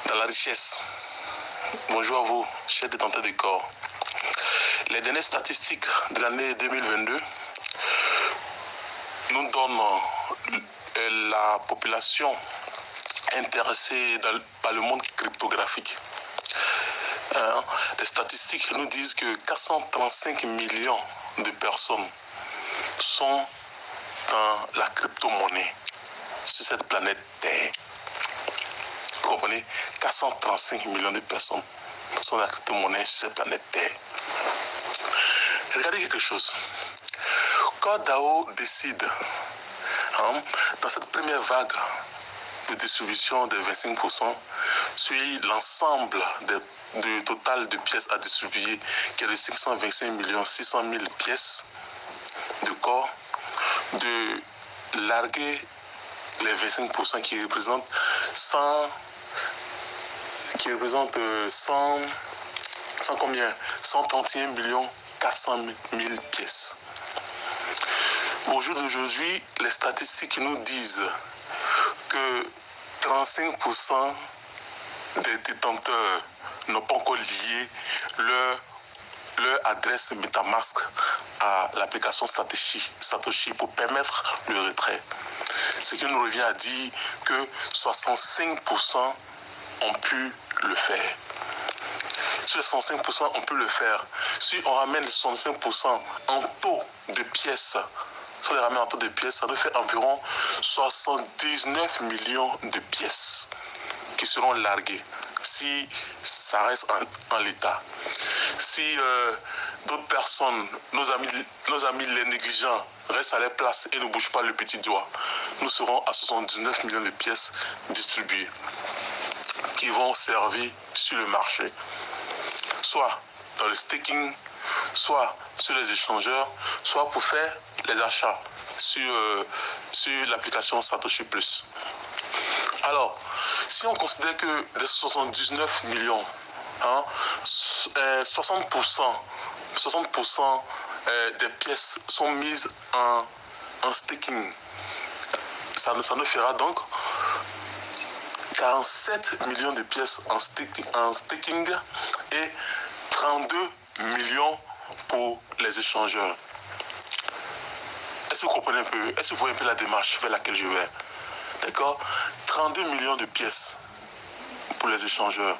dans la richesse. Bonjour à vous, chers détenteurs de corps. Les dernières statistiques de l'année 2022 nous donnent la population intéressée par le monde cryptographique. Les statistiques nous disent que 435 millions de personnes sont dans la crypto-monnaie sur cette planète Terre. Vous comprenez? 435 millions de personnes sont dans la crypto-monnaie sur cette planète Terre. Regardez quelque chose. Quand DAO décide, dans cette première vague de distribution de 25% sur l'ensemble du total de pièces à distribuer, qui est de 525 600 000 pièces de corps, de larguer les 25% qui représentent 131 400 000 pièces. Au jour d'aujourd'hui, les statistiques nous disent que 35% des détenteurs n'ont pas encore lié leur adresse MetaMask à l'application Satoshi pour permettre le retrait. Ce qui nous revient à dire que 65% ont pu le faire. Sur les 65%, on peut le faire. Si on ramène les 65% en taux de pièces, si on les ramène en taux de pièces, ça nous fait environ 79 millions de pièces qui seront larguées si ça reste en l'état. Si d'autres personnes, nos amis les négligents, restent à leur place et ne bougent pas le petit doigt, nous serons à 79 millions de pièces distribuées qui vont servir sur le marché, soit dans le staking, soit sur les échangeurs, soit pour faire les achats sur l'application Satoshi Plus. Alors, si on considère que les 79 millions, 60% des pièces sont mises en staking, ça nous fera donc 47 millions de pièces en staking et 32 millions pour les échangeurs. Est-ce que vous comprenez un peu? Est-ce que vous voyez un peu la démarche vers laquelle je vais? D'accord? 32 millions de pièces pour les échangeurs.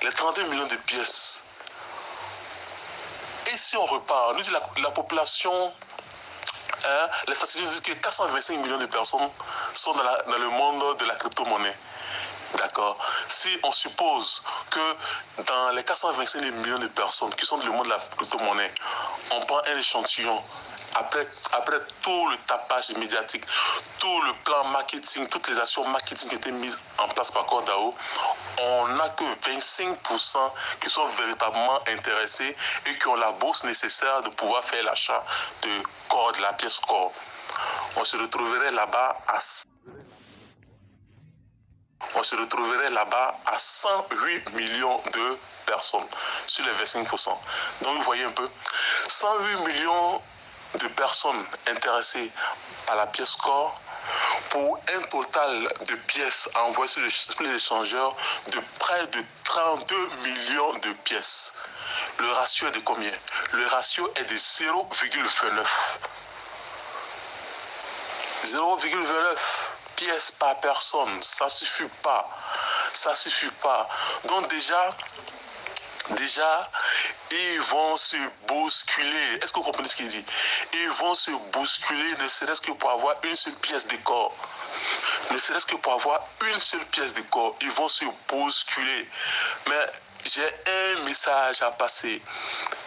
Les 32 millions de pièces. Et si on repart, nous dit la population, les statistiques disent que 425 millions de personnes sont dans le monde de la crypto-monnaie. D'accord. Si on suppose que dans les 425 millions de personnes qui sont dans le monde de la crypto-monnaie, on prend un échantillon, après tout le tapage médiatique, tout le plan marketing, toutes les actions marketing qui étaient mises en place par CoreDAO, on n'a que 25% qui sont véritablement intéressés et qui ont la bourse nécessaire de pouvoir faire l'achat de corps, de la pièce corps. On se retrouverait là-bas à 108 millions de personnes sur les 25%. Donc vous voyez un peu, 108 millions de personnes intéressées à la pièce corps pour un total de pièces à envoyer sur les échangeurs de près de 32 millions de pièces. Le ratio est de combien? Le ratio est de 0,29. 0,29 pièces par personne, ça suffit pas. Donc déjà, ils vont se bousculer. Est-ce que vous comprenez ce qu'il dit? Ils vont se bousculer, ne serait-ce que pour avoir une seule pièce de corps. Ils vont se bousculer. Mais j'ai un message à passer.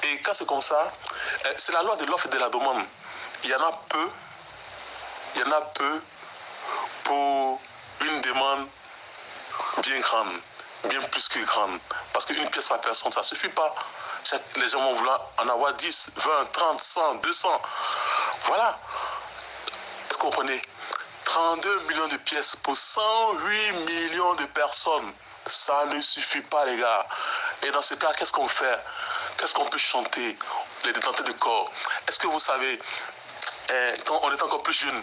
Et quand c'est comme ça, c'est la loi de l'offre et de la demande. Il y en a peu pour une demande bien grande, bien plus que grande. Parce qu'une pièce par personne, ça ne suffit pas. Les gens vont vouloir en avoir 10, 20, 30, 100, 200. Voilà. Est-ce que vous comprenez? 32 millions de pièces pour 108 millions de personnes. Ça ne suffit pas, les gars. Et dans ce cas, qu'est-ce qu'on fait? Qu'est-ce qu'on peut chanter? Les détenteurs de corps. Est-ce que vous savez, quand on est encore plus jeune,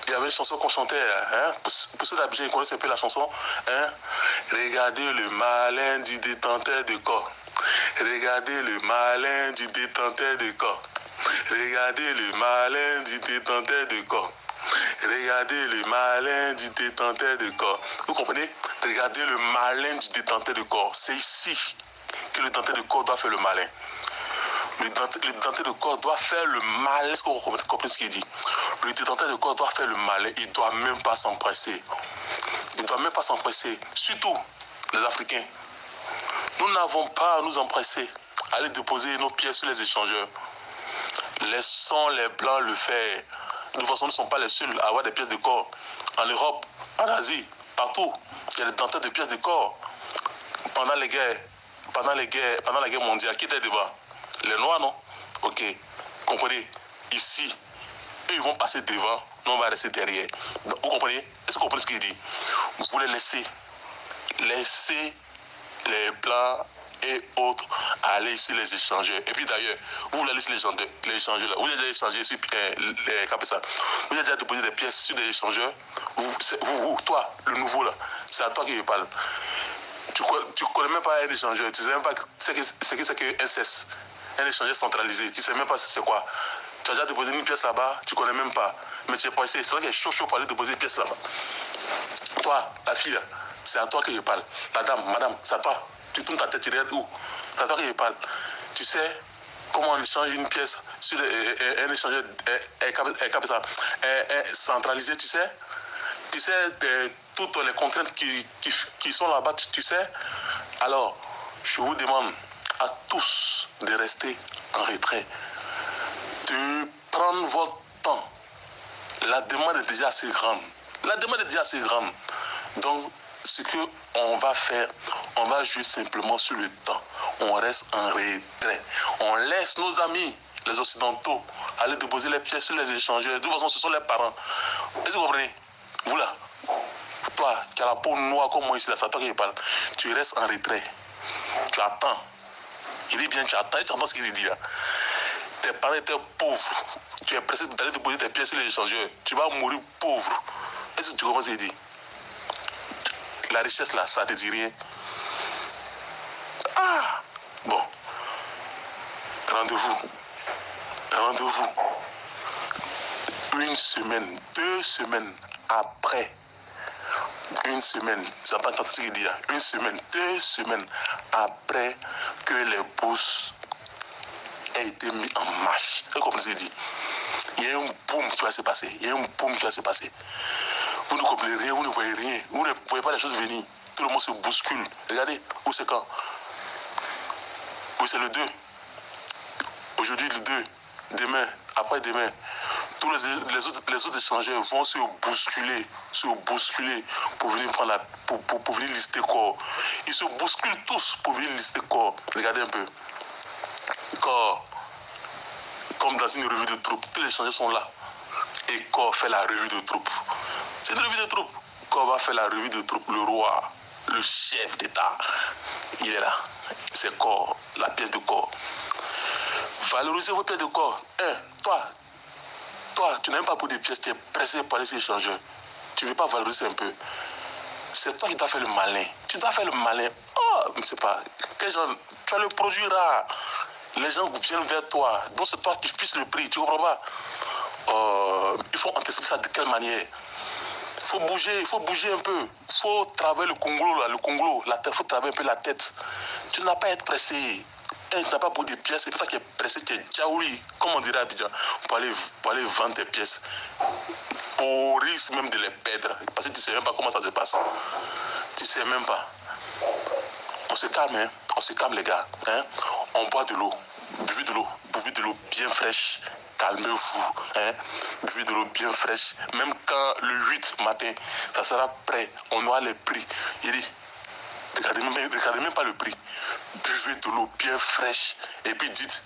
il y avait une chanson qu'on chantait, hein, pour ceux d'Abidjan, ils connaissent un peu la chanson, hein. Regardez le malin du détenteur de corps. Regardez le malin du détenteur de corps. Regardez le malin du détenteur de corps. Regardez le malin du détenteur de corps. Vous comprenez? Regardez le malin du détenteur de corps. C'est ici que le détenteur de corps doit faire le malin. Le détenteur de corps doit faire le malin. Est-ce que vous comprenez ce qu'il dit? Le détenteur de corps doit faire le malin. Il ne doit même pas s'empresser. Il ne doit même pas s'empresser. Surtout les Africains. Nous n'avons pas à nous empresser. Aller déposer nos pièces sur les échangeurs. Laissons les Blancs le faire. De toute façon, nous ne sommes pas les seuls à avoir des pièces de corps. En Europe, en Asie, partout, il y a des détenteurs de pièces de corps. Pendant la guerre mondiale, qui était devant? Les Noirs, non? Ok. Comprenez? Ici, eux, ils vont passer devant, nous, on va rester derrière. Donc, vous comprenez? Est-ce que vous comprenez ce qu'il dit? Vous les laissez. Laissez les Blancs et autres aller ici les échangeurs. Et puis d'ailleurs, vous voulez aller sur les échangeurs là. Vous avez déjà échangé sur vous avez déjà déposé des pièces sur des échangeurs. Toi, le nouveau là, c'est à toi qui parle. Tu ne connais même pas un échangeur. Tu ne sais même pas ce que c'est qu'un CES, un échangeur centralisé. Tu ne sais même pas c'est quoi. Tu as déjà déposé une pièce là-bas, tu ne connais même pas. Mais tu es pas ici. C'est vrai qu'il est chaud pour aller déposer une pièce là-bas. Toi, la fille là, c'est à toi que je parle. La dame, madame, c'est à toi. Tu tournes ta tête, tu regardes où? C'est à toi que je parle. Tu sais comment on échange une pièce sur un échangeur centralisé, tu sais? Tu sais toutes les contraintes qui sont là-bas, tu sais? Alors, je vous demande à tous de rester en retrait, de prendre votre temps. La demande est déjà assez grande. La demande est déjà assez grande. Donc, ce qu'on va faire, on va jouer simplement sur le temps. On reste en retrait. On laisse nos amis, les Occidentaux, aller déposer les pièces sur les échangeurs. De toute façon, ce sont les parents. Est-ce que vous comprenez? Vous là, toi qui as la peau noire comme moi ici, c'est à toi qui parle. Tu restes en retrait. Tu attends. Il dit bien, tu attends ce qu'il dit là. Tes parents étaient pauvres. Tu es pressé d'aller déposer tes pièces sur les échangeurs. Tu vas mourir pauvre. Est-ce que tu comprends ce qu'il dit? La richesse là, ça te dit rien. Ah! Bon. Rendez-vous. Une semaine, 2 semaines après. Une semaine, j'entends ce qu'il dit là. Une semaine, 2 semaines après que les bourses aient été mis en marche. C'est comme ce qu'il dit. Il y a un boom qui va se passer. Vous ne comprenez rien, vous ne voyez rien. Vous ne voyez pas les choses venir. Tout le monde se bouscule. Regardez, où c'est quand? Oui, c'est le 2. Aujourd'hui, le 2. Demain, après-demain. Tous les autres échangeurs vont se bousculer pour venir prendre pour venir lister corps. Ils se bousculent tous pour venir lister corps. Regardez un peu. Corps, comme dans une revue de troupes, tous les échangeurs sont là. Et corps fait la revue de troupes. C'est une revue de troupes. Corps va faire la revue de troupes. Le roi, le chef d'État, il est là. C'est corps, la pièce de corps. Valorisez vos pièces de corps. Toi, tu n'as même pas pour des pièces, tu es pressé par les échangeurs. Tu ne veux pas valoriser un peu. C'est toi qui dois faire le malin. Tu dois faire le malin. Oh, mais c'est pas. Quel genre, tu as le produit rare. Les gens viennent vers toi. Donc c'est toi qui fixes le prix. Tu ne comprends pas? Il faut anticiper ça de quelle manière? Il faut bouger un peu. Il faut travailler le congolo, la tête. Il faut travailler un peu la tête. Tu n'as pas à être pressé. Tu n'as pas pour des pièces, c'est pour ça qu'il est pressé, tu es tchaoui, comme on dirait à Abidjan, pour aller vendre tes pièces. Au risque même de les perdre. Parce que tu ne sais même pas comment ça se passe. Tu ne sais même pas. On se calme, hein? On se calme, les gars. Hein? On boit de l'eau. Buvez de l'eau bien fraîche. Calmez-vous. Hein? Buvez de l'eau bien fraîche. Même quand le 8 matin, ça sera prêt. On aura les prix. Il dit, regardez même pas le prix. Buvez de l'eau bien fraîche et puis dites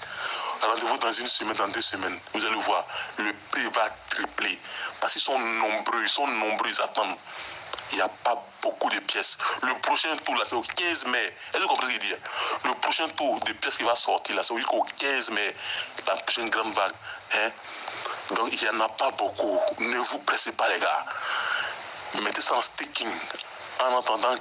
rendez-vous dans 1 semaine, dans 2 semaines. Vous allez voir, le prix va tripler. Parce qu'ils sont nombreux, ils attendent. Il n'y a pas beaucoup de pièces. Le prochain tour, là, c'est au 15 mai. Est-ce que vous comprenez ce qu'il dit? Le prochain tour de pièces qui va sortir, là, c'est au 15 mai. La prochaine grande vague. Hein? Donc il n'y en a pas beaucoup. Ne vous pressez pas les gars. Mettez ça en staking. En attendant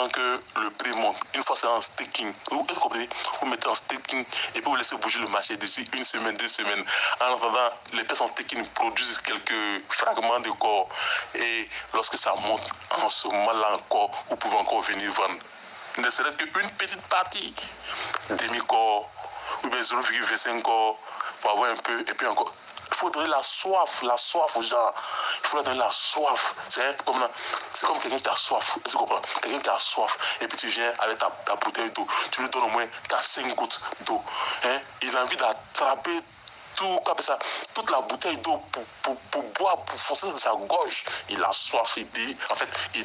que le prix monte. Une fois c'est en staking, vous comprenez, vous mettez en staking et puis vous laissez bouger le marché d'ici une semaine, 2 semaines. En attendant, les pièces en staking produisent quelques fragments de corps. Et lorsque ça monte, en ce moment-là encore, vous pouvez encore venir vendre. Ne serait-ce qu'une petite partie, demi-corps ou bien 0,25 corps pour avoir un peu et puis encore. Il faut donner la soif aux gens. Il faut leur donner la soif. C'est comme quelqu'un qui a soif. Tu comprends? Quelqu'un qui a soif. Et puis tu viens avec ta bouteille d'eau. Tu lui donnes au moins 4-5 gouttes d'eau. Hein? Il a envie d'attraper toute la bouteille d'eau pour boire, pour forcer dans sa gorge. Il a soif. Il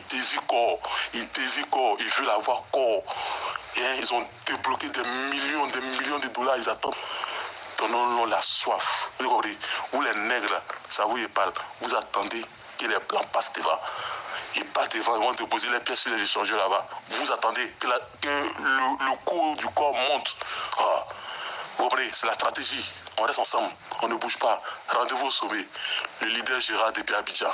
désire corps. Il veut l'avoir corps. Et ils ont débloqué des millions de dollars. Ils attendent. Donnons-leur la soif. Vous les nègres, ça vous y parle. Vous attendez que les blancs passent devant. Ils passent devant, ils vont déposer les pièces sur les échangeurs là-bas. Vous attendez que le cours du corps monte. Ah, vous comprenez, c'est la stratégie. On reste ensemble, on ne bouge pas. Rendez-vous au sommet. Le leader Gérard depuis Abidjan.